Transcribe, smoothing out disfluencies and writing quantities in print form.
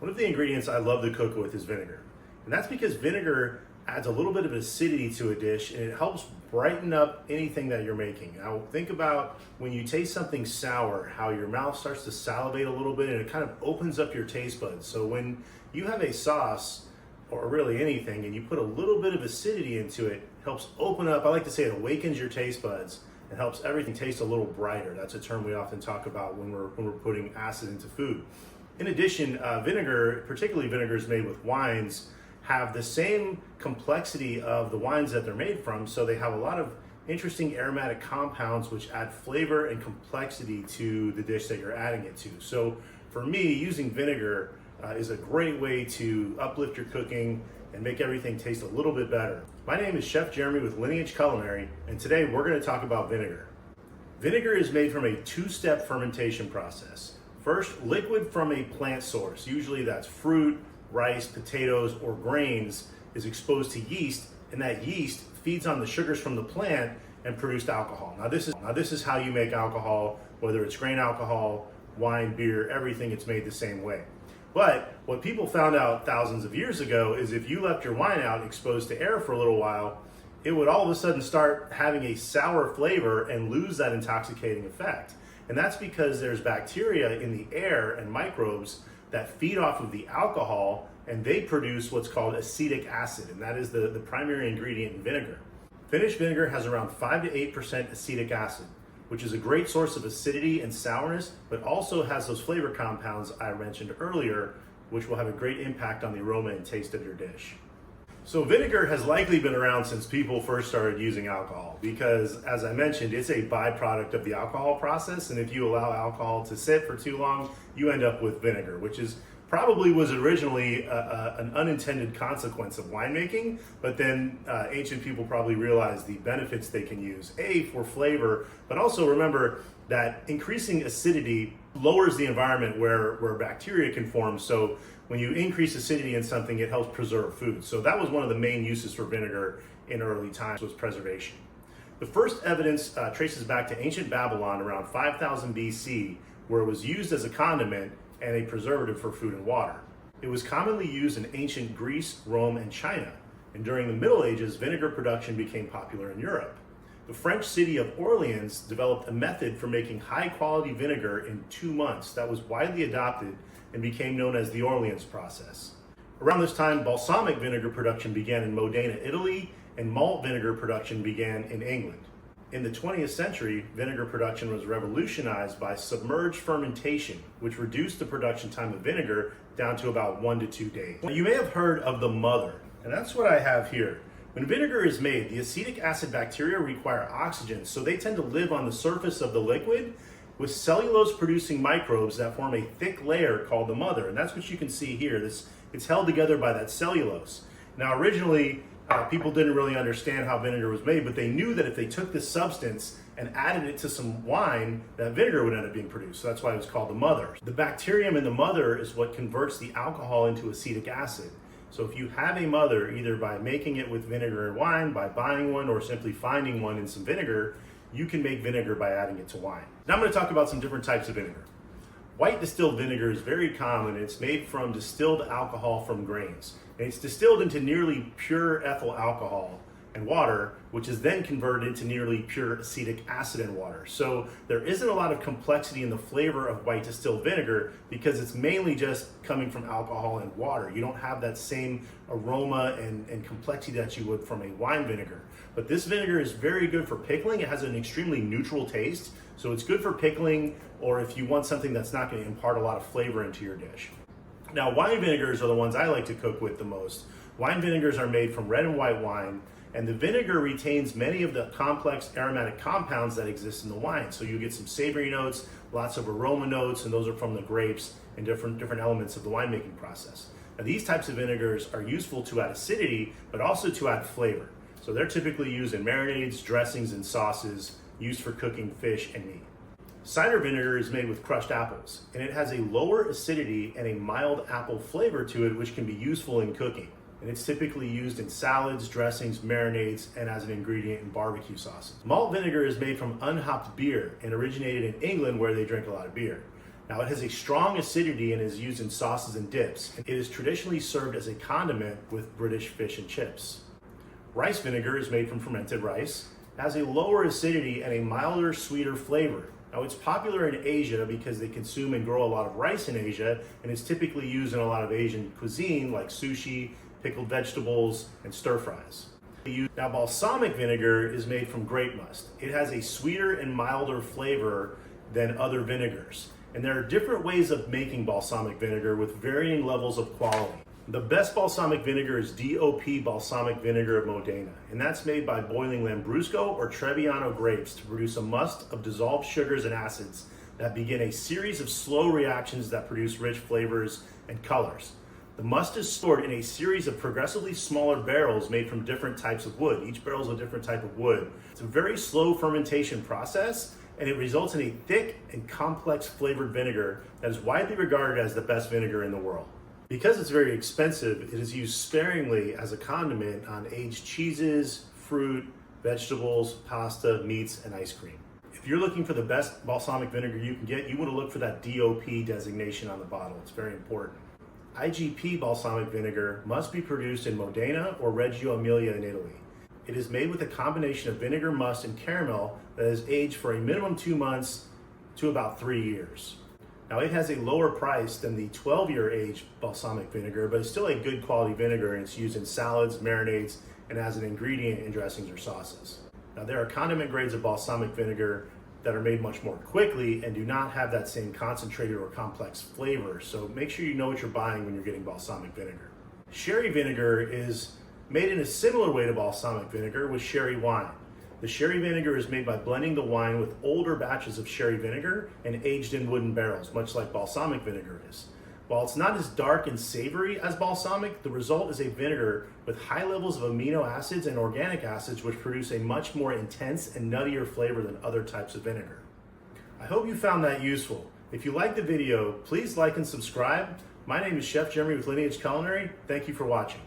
One of the ingredients I love to cook with is vinegar. And that's because vinegar adds a little bit of acidity to a dish and it helps brighten up anything that you're making. Now think about when you taste something sour, how your mouth starts to salivate a little bit and it kind of opens up your taste buds. So when you have a sauce or really anything and you put a little bit of acidity into it, it helps open up, I like to say it awakens your taste buds and helps everything taste a little brighter. That's a term we often talk about when we're putting acid into food. In addition, vinegar, particularly vinegars made with wines, have the same complexity of the wines that they're made from, so they have a lot of interesting aromatic compounds which add flavor and complexity to the dish that you're adding it to. So for me, using vinegar is a great way to uplift your cooking and make everything taste a little bit better. My name is Chef Jeremy with Lineage Culinary, and today we're going to talk about vinegar. Vinegar is made from a two-step fermentation process. First, liquid from a plant source, usually that's fruit, rice, potatoes, or grains, is exposed to yeast, and that yeast feeds on the sugars from the plant and produced alcohol. Now this is how you make alcohol, whether it's grain alcohol, wine, beer, everything, it's made the same way. But what people found out thousands of years ago is if you left your wine out exposed to air for a little while, it would all of a sudden start having a sour flavor and lose that intoxicating effect. And that's because there's bacteria in the air and microbes that feed off of the alcohol, and they produce what's called acetic acid, and that is the primary ingredient in vinegar. Finished vinegar has around 5 to 8% acetic acid, which is a great source of acidity and sourness, but also has those flavor compounds I mentioned earlier, which will have a great impact on the aroma and taste of your dish. So vinegar has likely been around since people first started using alcohol because, as I mentioned, it's a byproduct of the alcohol process, and if you allow alcohol to sit for too long, you end up with vinegar, which is probably was originally an unintended consequence of winemaking, but then ancient people probably realized the benefits they can use, for flavor, but also remember that increasing acidity lowers the environment where bacteria can form. So when you increase acidity in something, it helps preserve food. So that was one of the main uses for vinegar in early times, was preservation. The first evidence traces back to ancient Babylon around 5000 BC, where it was used as a condiment and a preservative for food and water. It was commonly used in ancient Greece, Rome, and China. And during the Middle Ages, vinegar production became popular in Europe. The French city of Orleans developed a method for making high-quality vinegar in 2 months that was widely adopted and became known as the Orleans process. Around this time, balsamic vinegar production began in Modena, Italy, and malt vinegar production began in England. In the 20th century, vinegar production was revolutionized by submerged fermentation, which reduced the production time of vinegar down to about 1 to 2 days. Now, you may have heard of the mother, and that's what I have here. When vinegar is made, the acetic acid bacteria require oxygen, so they tend to live on the surface of the liquid with cellulose-producing microbes that form a thick layer called the mother, and that's what you can see here. It's held together by that cellulose. Now, originally, people didn't really understand how vinegar was made, but they knew that if they took this substance and added it to some wine, that vinegar would end up being produced. So that's why it was called the mother. The bacterium in the mother is what converts the alcohol into acetic acid. So if you have a mother, either by making it with vinegar and wine, by buying one, or simply finding one in some vinegar, you can make vinegar by adding it to wine. Now I'm going to talk about some different types of vinegar. White distilled vinegar is very common. It's made from distilled alcohol from grains. And it's distilled into nearly pure ethyl alcohol and water, which is then converted into nearly pure acetic acid and water. So there isn't a lot of complexity in the flavor of white distilled vinegar because it's mainly just coming from alcohol and water. You don't have that same aroma and complexity that you would from a wine vinegar. But this vinegar is very good for pickling. It has an extremely neutral taste, so it's good for pickling or if you want something that's not going to impart a lot of flavor into your dish. Now, wine vinegars are the ones I like to cook with the most. Wine vinegars are made from red and white wine, and the vinegar retains many of the complex aromatic compounds that exist in the wine. So you get some savory notes, lots of aroma notes, and those are from the grapes and different elements of the winemaking process. Now, these types of vinegars are useful to add acidity, but also to add flavor. So they're typically used in marinades, dressings, and sauces used for cooking fish and meat. Cider vinegar is made with crushed apples, and it has a lower acidity and a mild apple flavor to it, which can be useful in cooking. And it's typically used in salads, dressings, marinades, and as an ingredient in barbecue sauces. Malt vinegar is made from unhopped beer and originated in England, where they drink a lot of beer. Now, it has a strong acidity and is used in sauces and dips. It is traditionally served as a condiment with British fish and chips. Rice vinegar is made from fermented rice, has a lower acidity and a milder, sweeter flavor. Now, it's popular in Asia because they consume and grow a lot of rice in Asia, and it's typically used in a lot of Asian cuisine like sushi, pickled vegetables, and stir fries. Now, balsamic vinegar is made from grape must. It has a sweeter and milder flavor than other vinegars. And there are different ways of making balsamic vinegar with varying levels of quality. The best balsamic vinegar is DOP balsamic vinegar of Modena, and that's made by boiling Lambrusco or Trebbiano grapes to produce a must of dissolved sugars and acids that begin a series of slow reactions that produce rich flavors and colors. The must is stored in a series of progressively smaller barrels made from different types of wood. Each barrel is a different type of wood. It's a very slow fermentation process, and it results in a thick and complex flavored vinegar that is widely regarded as the best vinegar in the world. Because it's very expensive, it is used sparingly as a condiment on aged cheeses, fruit, vegetables, pasta, meats, and ice cream. If you're looking for the best balsamic vinegar you can get, you want to look for that DOP designation on the bottle. It's very important. IGP balsamic vinegar must be produced in Modena or Reggio Emilia in Italy. It is made with a combination of vinegar, must, and caramel that is aged for a minimum 2 months to about 3 years. Now, it has a lower price than the 12-year aged balsamic vinegar, but it's still a good quality vinegar, and it's used in salads, marinades, and as an ingredient in dressings or sauces. Now, there are condiment grades of balsamic vinegar that are made much more quickly and do not have that same concentrated or complex flavor, so make sure you know what you're buying when you're getting balsamic vinegar. Sherry vinegar is made in a similar way to balsamic vinegar with sherry wine. The sherry vinegar is made by blending the wine with older batches of sherry vinegar and aged in wooden barrels, much like balsamic vinegar is. While it's not as dark and savory as balsamic, the result is a vinegar with high levels of amino acids and organic acids, which produce a much more intense and nuttier flavor than other types of vinegar. I hope you found that useful. If you liked the video, please like and subscribe. My name is Chef Jeremy with Lineage Culinary. Thank you for watching.